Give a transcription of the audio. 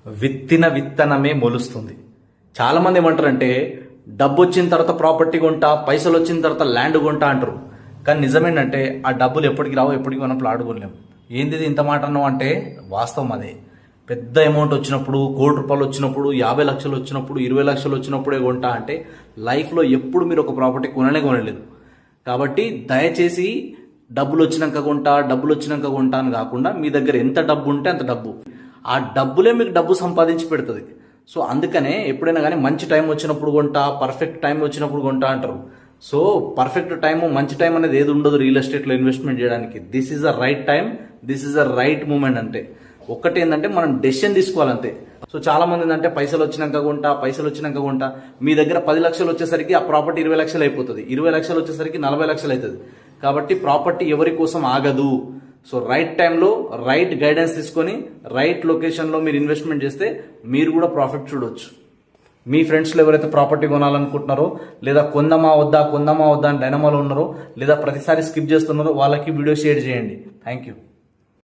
విత్తిన విత్తనమే మొలుస్తుంది. చాలామంది ఏమంటారంటే డబ్బు వచ్చిన తర్వాత ప్రాపర్టీ కొంటా, పైసలు వచ్చిన తర్వాత ల్యాండ్ కొంటా అంటారు. కానీ నిజమేంటంటే ఆ డబ్బులు ఎప్పటికి రావు, ఎప్పటికి మనం ఆడుకోలేము. ఏంది ఇంత మాట అన్నావు అంటే వాస్తవం అదే. పెద్ద అమౌంట్ వచ్చినప్పుడు, ₹1,00,00,000 వచ్చినప్పుడు, 50 లక్షలు వచ్చినప్పుడు, 20 లక్షలు వచ్చినప్పుడే కొంటా అంటే లైఫ్లో ఎప్పుడు మీరు ఒక ప్రాపర్టీ కొనలేదు. కాబట్టి దయచేసి డబ్బులు వచ్చినాక కొంటా అని కాకుండా మీ దగ్గర ఎంత డబ్బు ఉంటే అంత డబ్బు, ఆ డబ్బులే మీకు డబ్బు సంపాదించి పెడుతుంది. సో అందుకనే ఎప్పుడైనా కానీ మంచి టైం వచ్చినప్పుడు కొంటా, పర్ఫెక్ట్ టైం వచ్చినప్పుడు కొంటా అంటారు. సో పర్ఫెక్ట్ టైము, మంచి టైం అనేది ఏది ఉండదు రియల్ ఎస్టేట్లో ఇన్వెస్ట్మెంట్ చేయడానికి. This is the right time, this is the right moment. అంటే ఒక్కటి ఏంటంటే మనం డెసిషన్ తీసుకోవాలంతే. సో చాలా మంది ఏంటంటే పైసలు వచ్చినాక కొంటా, మీ దగ్గర 10 లక్షలు వచ్చేసరికి ఆ ప్రాపర్టీ 20 లక్షలు అయిపోతుంది, 20 లక్షలు వచ్చేసరికి 40 లక్షలు అవుతుంది. కాబట్టి ప్రాపర్టీ ఎవరి కోసం ఆగదు. సో రైట్ టైంలో రైట్ గైడెన్స్ తీసుకొని రైట్ లొకేషన్లో మీరు ఇన్వెస్ట్మెంట్ చేస్తే మీరు కూడా ప్రాఫిట్ చూడొచ్చు. మీ ఫ్రెండ్స్లో ఎవరైతే ప్రాపర్టీ కొనాలనుకుంటున్నారో, లేదా కొందామా వద్దా అని డైనమాలో ఉన్నారో, లేదా ప్రతిసారి స్కిప్ చేస్తున్నారో వాళ్ళకి వీడియో షేర్ చేయండి. Thank you.